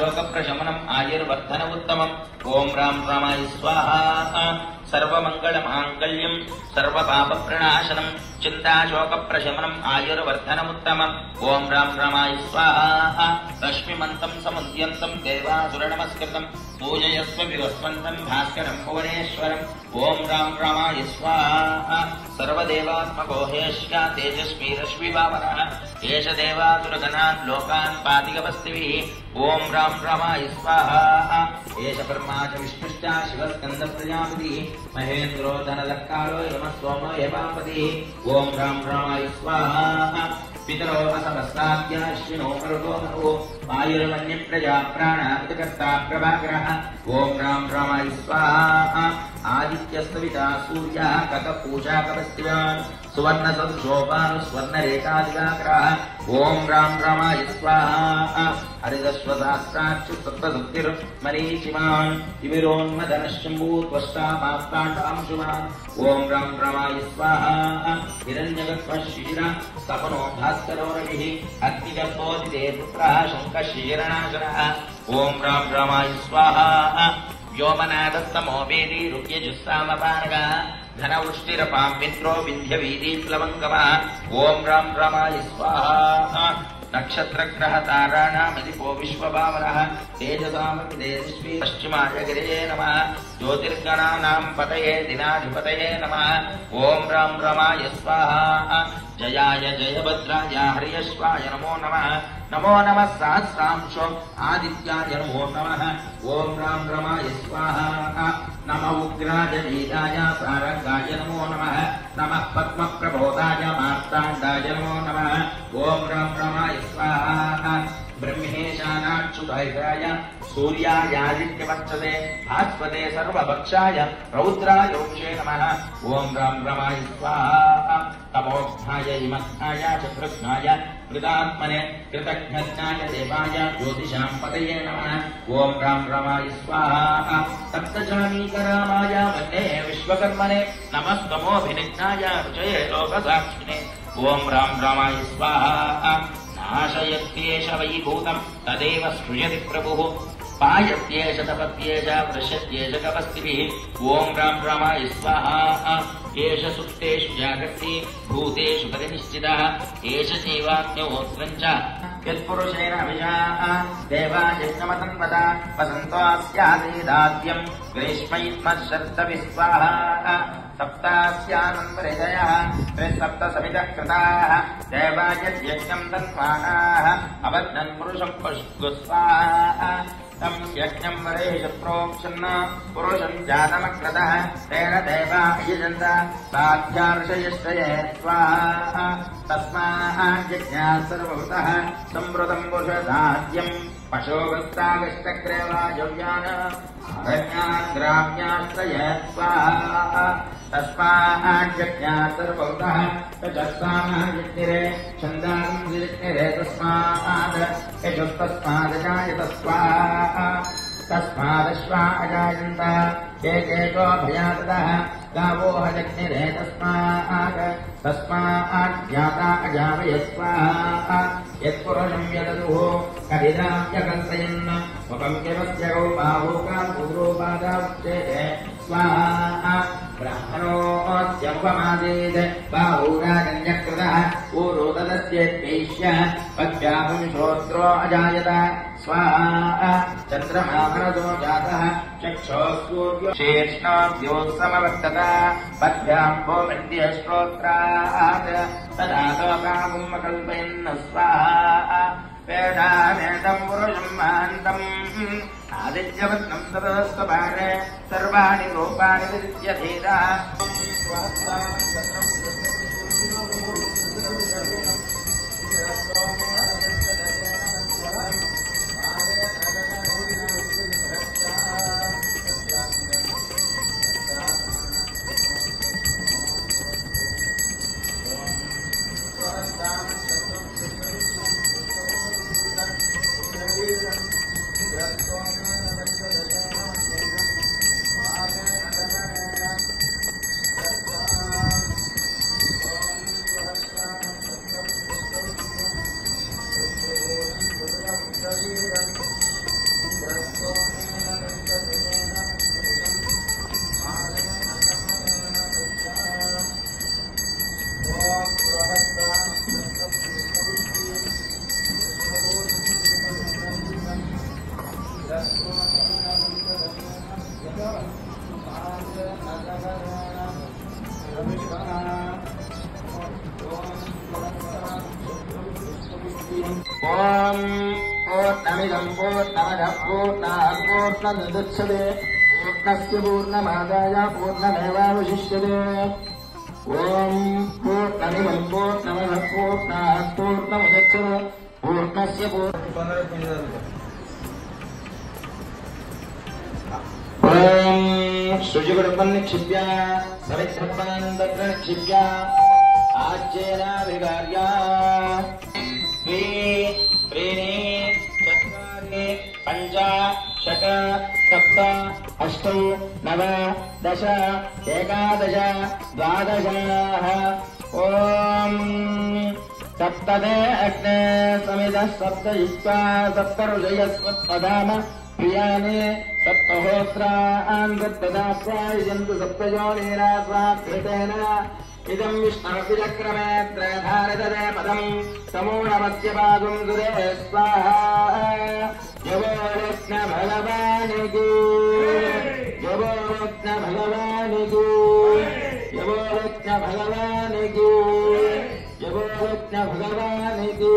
शोकप्रशमनम् आयुर्वर्धनमुत्तमम् ॐ राम रामाय स्वाहा सर्वमङ्गलमाङ्गल्यम् सर्वपापप्रणाशनम् चिन्ताशोकप्रशमनम् आयुर्वर्धनमुत्तमम् ॐ राम रामाय स्वाहा रश्मिमन्तम् समुद्यन्तम् देवासुरनमस्कृतम् पूजयस्व विवस्वन्तम् भास्करम् भुवनेश्वरम् ॐ राम रामाय स्वाहा सर्वदेवात्मको हेष्या तेजस्वी रश्मिवामनः एष देवासुरगणान् लोकान् पातिगवस्तिभिः ॐ राम रामाय स्वाहा एष ब्रह्मा च विष्णुश्च शिवस्कन्दप्रजापतिः महेन्द्रो धनलक्कालो यमः सोमो यवापतिः ॐ राम रामाय स्वाहा पितरो असमस्ताद्याश्विनो मरुतो मरुः वायुर्मन्यप्रजा प्राणादिकर्ता प्रभाकरः ॐ राम रामाय स्वाहा आदित्यस्तविता सूर्यः ककपूषा कपस्तिवान् सुवर्णसंशोभानुस्वर्णरेखादिवाकरः ॐ राम रामाय स्वाहा हरिदश्वशास्त्राच्युतत्वसुक्तिर्मरीचिमान् तिमिरोन्मदनश्चम्बूत्वष्टा माप्ताण्डांशुमान् ॐ राम रामाय स्वाहा हिरण्यगर्भशिशिरा सपनो भास्करो रविः अग्निगर्भोदिते पुत्रः शङ्खशिशिरनाशनः ॐ राम रामाय स्वाहा व्योमनादस्तमो वेदी रुक्यजुस्सामपानकः धनवृष्टिरपाम् मित्रो विन्ध्यवीदीप्लवङ्गमः ॐ राम रामाय स्वाहा नक्षत्रग्रहताराणामधिपो विश्वभावनः तेजसामृतेजस्वी पश्चिमाय गिरये नमः ज्योतिर्गणानाम् पतये दिनाधिपतये नमः ॐ राम रामाय स्वाहा जयाय जयभद्राय हर्यश्वाय नमो नमः नमो नमः सहस्रांशो आदित्याय नमो नमः ॐ राम रामाय स्वाहा नमः उग्राय नीलाय सारंगाय नमो नमः नमः पद्मप्रबोधाय मार्ताण्डाय नमो नमः ॐ राम रामाय स्वाहा ब्रह्मेशानाच्युताय सूर्यायादित्यवर्चसे भास्वते सर्वभक्षाय रौद्राय वंशे नमः ॐ राम रामाय स्वाहा तमोघ्नाय इमघ्नाय चतुर्घ्नाय कृतात्मने कृतज्ञज्ञाय देवाय ज्योतिषाम् पतये नमः ॐ राम रामाय स्वाहा सप्तचामीकरामाय वन्दे विश्वकर्मणे नमस्तमोऽभिनिघ्नाय रुचये लोकसाक्षिणे ॐ राम रामाय स्वाहा नाशयत्येष वैभूतम् तदेव सृजति प्रभुः पायत्येष तपत्येष वृषत्येष कपस्तिभिः ॐ राम रामाय स्वाहा एष सुप्तेषु जागर्ति भूतेषु परिनिश्चितः एष चैवाग्निहोत्रम् च यत्पुरुषेण अभिषाः देवायज्ञमतन्वता वसन्तोऽस्यादेदाद्यम् ग्रीष्मैत्मशर्तभिः स्वाहा सप्तास्यानन्दहृदयः त्रिसप्तसमितः कृताः देवायज्ञम् तन्वानाः अबध्नन् पुरुषम् पुष्गुस्वाहा तम् यज्ञम् वरेष प्रोक्षन् पुरुषम् जातमक्रतः तेन देवा यजन्त साध्यार्षयश्चये स्वाहा तस्माज्ञात् सर्वभूतः संवृतम् पुरुषदाद्यम् पशोवृत्तागश्चक्रे वायव्यान् आरण्याद्राम्याश्रये स्वाहा तस्माज्ञात् सर्वभूतः तस्माज्ञिरे छन्दांसिरे तस्मात् यजुस्तस्मादजायत स्वाहा तस्मादश्वा अजायन्त केकेशो भयाततः गावो हजग्निरे तस्माज्ञाता अजावय स्वाहा यत्पुरुषम् यददुः कविदाव्यकल्पयन् मुखम् यवस्य गौबाहूकापूर्वोपादावच्चेते स्वाहा ब्राह्मणोऽस्यमुपमादेत् बाहूराजन्यकृतः पूर्वोदस्येत्यैष्य पद्भ्याहम् श्रोत्रो अजायत स्वाहा चन्द्रमामनसो जातः चक्षुः सूर्यो शेष्णाभ्योत्समवर्तत पद्भ्याम् भोमन्त्य श्रोत्रात् तदा लोकामुम् कल्पयन् स्वाहा वेदानेतम् पुरुषम् महान्तम् आदित्यवत्नम् ततस्तपाने सर्वाणि रूपाणि विद्यधीरा ఓం పూర్ణమిదం పూర్ణమదః పూర్ణాత్ పూర్ణముదచ్యతే పూర్ణస్య పూర్ణమాదాయ పూర్ణమేవావశిష్యతే ఓం పూర్ణమిదం పూర్ణమదః పూర్ణాత్ పూర్ణముదచ్యతే పూర్ణస్య ఓం శుచిగుణం నిక్షిప్య సవిత్రపణం తత్ర నిక్షిప్య ఆజ్యేన విగార్య त्रीणि चत्वारि पञ्च षट् सप्त अष्ट नव दश एकादश द्वादश ॐ सप्तदे अग्ने समिदः सप्तयित्वा सप्तऋषयस्वत्पदाम प्रियाणि सप्तहोत्रान् सप्तदात्वा यजन्तु सप्तयोनिरास्वाकृतेन इदं विष्णुर्विचक्रमे त्रयधारितदे पदम् समूढमस्य पादुं सुरे स्वाहा यवोरत्न भगवानिकी यवोरत्न भगवानिकी यवोरत्न भगवानिकी यवोरत्न भगवानिकी